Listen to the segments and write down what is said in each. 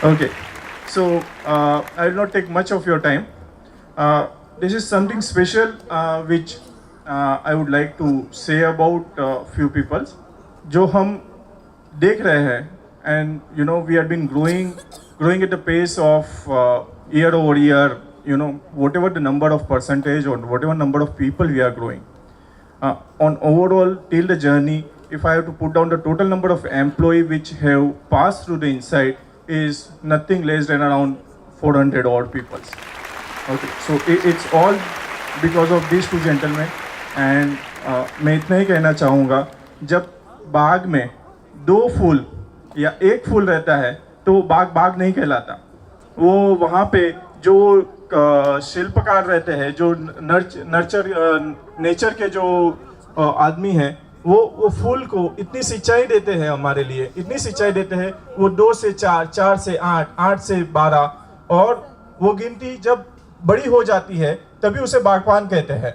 Okay, so I will not take much of your time. This is something special which I would like to say about few people. जो हम देख रहे हैं, and you know we have been growing at the pace of year over year. You know, whatever the number of percentage or whatever number of people we are growing. On overall till the journey, if I have to put down the total number of employee which have passed through the Insight is nothing less than around 400 odd people. Okay, so it's all because of these two gentlemen. And मैं इतना ही कहना चाहूँगा, जब बाग में दो फूल या एक फूल रहता है तो बाग बाग नहीं कहलाता. वो वहाँ पे जो शिल्पकार रहते हैं, जो नेचर के जो आदमी हैं, वो फूल को इतनी सिंचाई देते हैं, हमारे लिए इतनी सिंचाई देते हैं. वो 2 से 4, 4 से 8, 8 से 12 और वो गिनती जब बड़ी हो जाती है तभी उसे बागबान कहते हैं.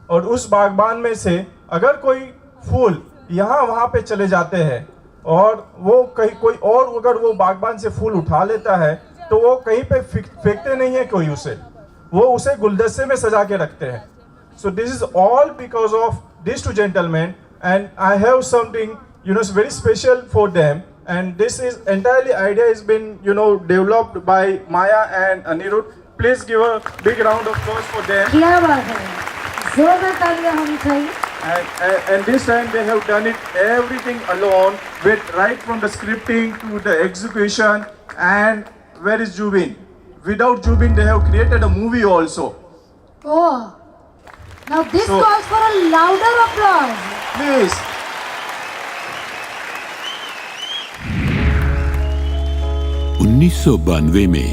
और उस बागबान में से अगर कोई फूल यहाँ वहाँ पे चले जाते हैं और वो कहीं कोई और अगर वो बागबान से फूल उठा लेता है तो वो कहीं पे फेंकते नहीं है कोई उसे, वो उसे गुलदस्ते में सजा के रखते हैं. So this is all because of these two gentlemen, and I have something very special for them, and this is entirely idea has been developed by Maya and Anirudh. Please give a big round of applause for them. क्या बात है, जोरदार तालियां होनी चाहिए. And this time they have done it everything alone, with right from the scripting to the execution. And where is Jubin? Without Jubin, they have created a movie also. Oh, now this calls for a louder applause. Please. में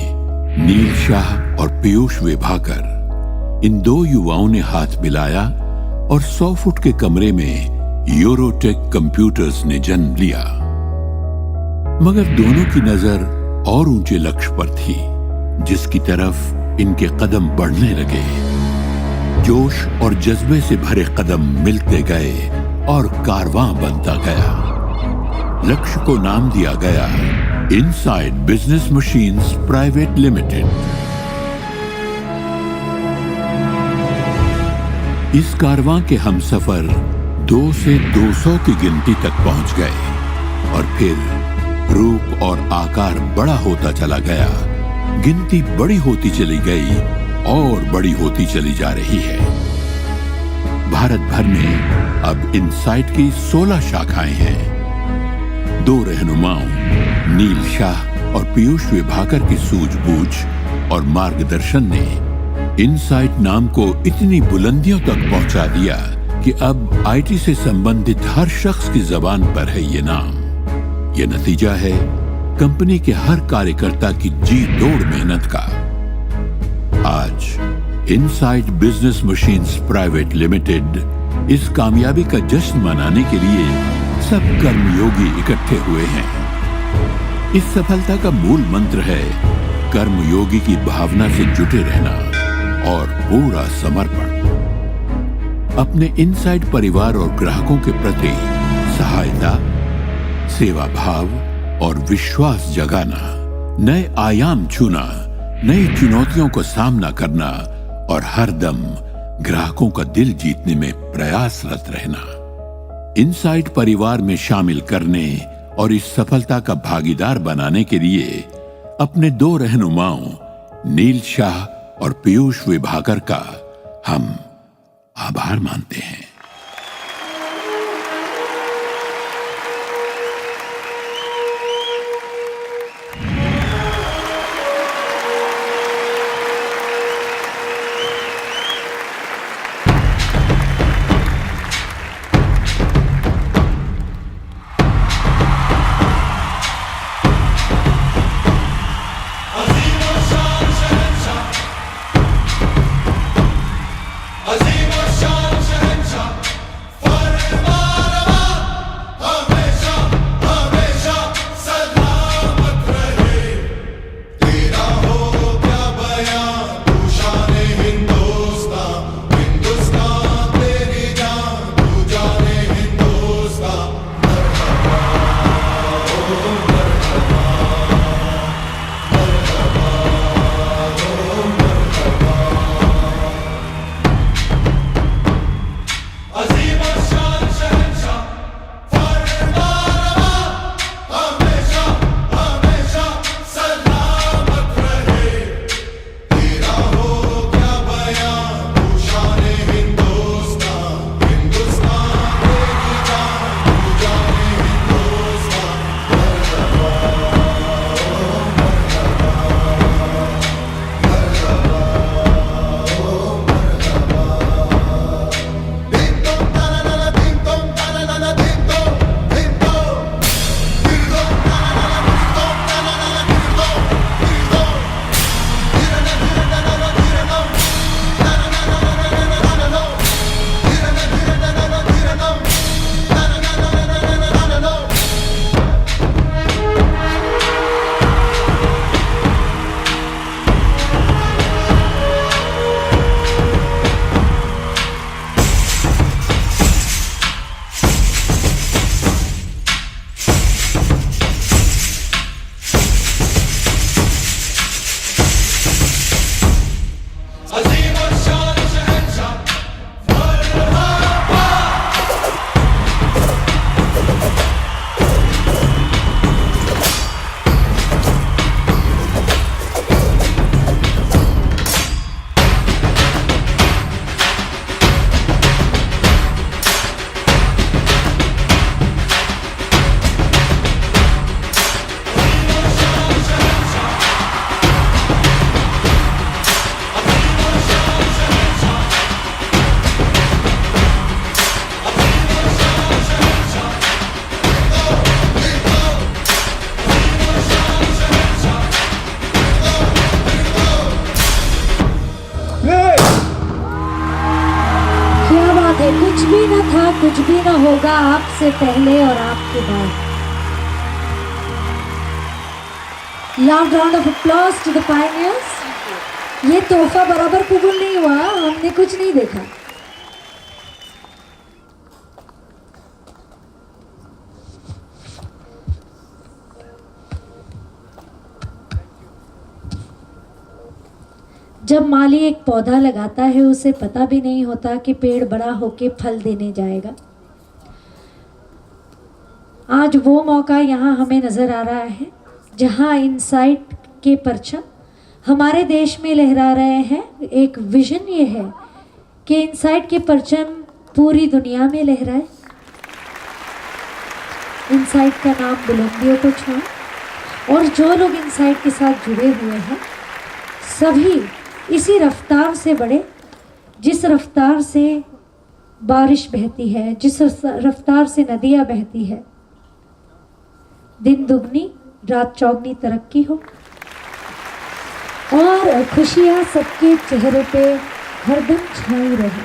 नील शाह और पीयूष विभाकर, इन दो युवाओं ने हाथ मिलाया और 100 foot के कमरे में यूरोटेक कंप्यूटर्स ने जन्म लिया. मगर दोनों की नजर और ऊंचे लक्ष्य पर थी, जिसकी तरफ इनके कदम बढ़ने लगे. जोश और जज्बे से भरे कदम मिलते गए और कारवां बनता गया. लक्ष्य को नाम दिया गया insight business machines private limited. इस कारवां के हमसफर 2 से 200 की गिनती तक पहुंच गए और फिर रूप और आकार बड़ा होता चला गया. गिनती बड़ी होती चली गई और बड़ी होती चली जा रही है. भारत भर में अब इनसाइट की 16 शाखाएं हैं. 2 रहनुमाओं नील शाह और पीयूष विभाकर की सूझबूझ और मार्गदर्शन ने इनसाइट नाम को इतनी बुलंदियों तक पहुंचा दिया कि अब आईटी से संबंधित हर शख्स की जबान पर है ये नाम. ये नतीजा है कंपनी के हर कार्यकर्ता की जी तोड़ मेहनत का. आज insight business machines private limited इस कामयाबी का जश्न मनाने के लिए सब कर्मयोगी इकट्ठे हुए हैं. इस सफलता का मूल मंत्र है कर्मयोगी की भावना से जुटे रहना और पूरा समर्पण. अपने इनसाइट परिवार और ग्राहकों के प्रति सहायता, सेवा भाव और विश्वास जगाना, नए आयाम छूना, नई चुनौतियों को सामना करना और हर दम ग्राहकों का दिल जीतने में प्रयासरत रहना. इनसाइट परिवार में शामिल करने और इस सफलता का भागीदार बनाने के लिए अपने 2 रहनुमाओं नील शाह और पीयूष विभाकर का हम आभार मानते हैं. Azim Shah Shahenshah भी न था, कुछ भी न होगा आपसे पहले और आपके बाद। Loud round of applause to the pioneers. ये तोहफा बराबर कबूल नहीं हुआ, हमने कुछ नहीं देखा। जब माली एक पौधा लगाता है उसे पता भी नहीं होता कि पेड़ बड़ा होके फल देने जाएगा। आज वो मौका यहाँ हमें नजर आ रहा है जहाँ इनसाइट के परचम हमारे देश में लहरा रहे हैं। एक विजन ये है कि इनसाइट के परचम पूरी दुनिया में लहराए। इनसाइट का नाम बुलंदियों को छुए और जो लोग इनसाइट के साथ जुड़े हुए हैं सभी इसी रफ्तार से बढ़े जिस रफ्तार से बारिश बहती है, जिस रफ्तार से नदियाँ बहती है। दिन दुगनी रात चौगनी तरक्की हो और खुशियाँ सबके चेहरे पे हरदम छाई रहे।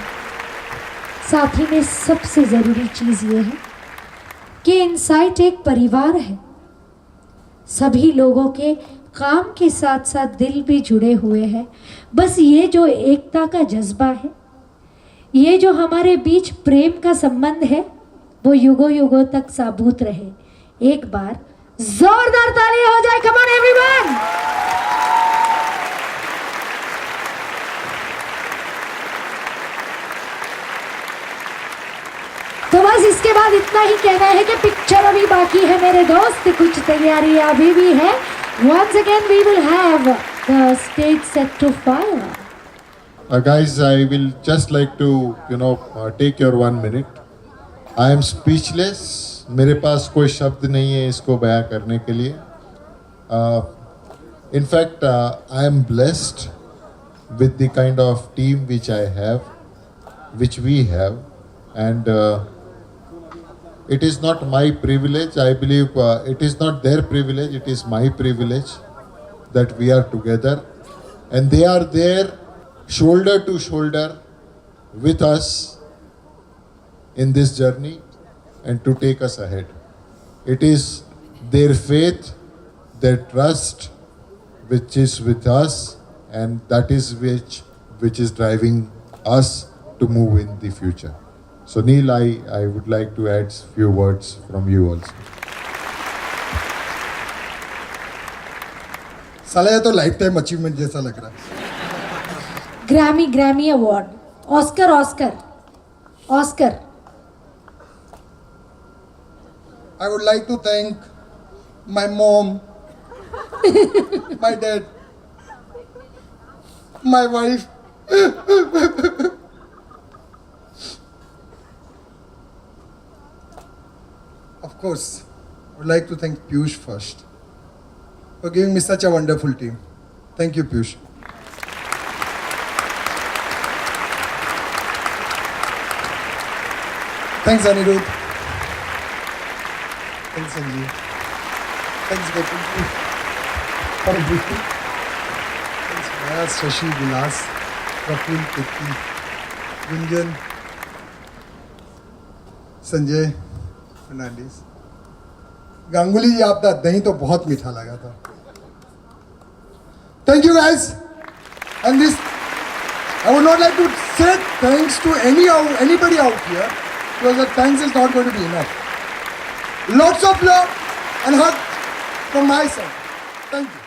साथ ही में सबसे ज़रूरी चीज़ ये है कि इनसाइट एक परिवार है। सभी लोगों के काम के साथ साथ दिल भी जुड़े हुए हैं। बस ये जो एकता का जज्बा है, ये जो हमारे बीच प्रेम का संबंध है, वो युगों युगों तक साबूत रहे। एक बार जोरदार ताली हो जाए। Come on everyone. तो बस इसके बाद इतना ही कहना है कि पिक्चर अभी बाकी है मेरे दोस्त, कुछ तैयारी अभी भी है। Once again we will have the stage set to fire. Guys, I will just like to take your 1 minute. I am speechless. मेरे पास कोई शब्द नहीं है इसको बयां करने के लिए. In fact, I am blessed with the kind of team which I have, which we have, and it is not my privilege. I believe it is not their privilege. It is my privilege that we are together, and they are there, shoulder to shoulder, with us in this journey, and to take us ahead. It is their faith, their trust, which is with us, and that is which is driving us to move in the future. So Neil, I would like to add few words from you also. साला ये तो life time achievement जैसा लग रहा है। Grammy award, Oscar. I would like to thank my mom, my dad, my wife. Of course, I would like to thank Piyush first for giving me such a wonderful team. Thank you, Piyush. Thanks, Anirudh. Thanks, Sanjeev. Thanks, Gautam. For everything. Thanks, Maya, Shashi, Vilas, Praful, Pitti, Gunjan, Sanjay, Fernandez. Ganguly ji आपका दही तो बहुत मीठा लगा था. Thank you guys. And this, I would not like to say thanks to anybody out here because the thanks is not going to be enough. Lots of love and hug from my side. Thank you.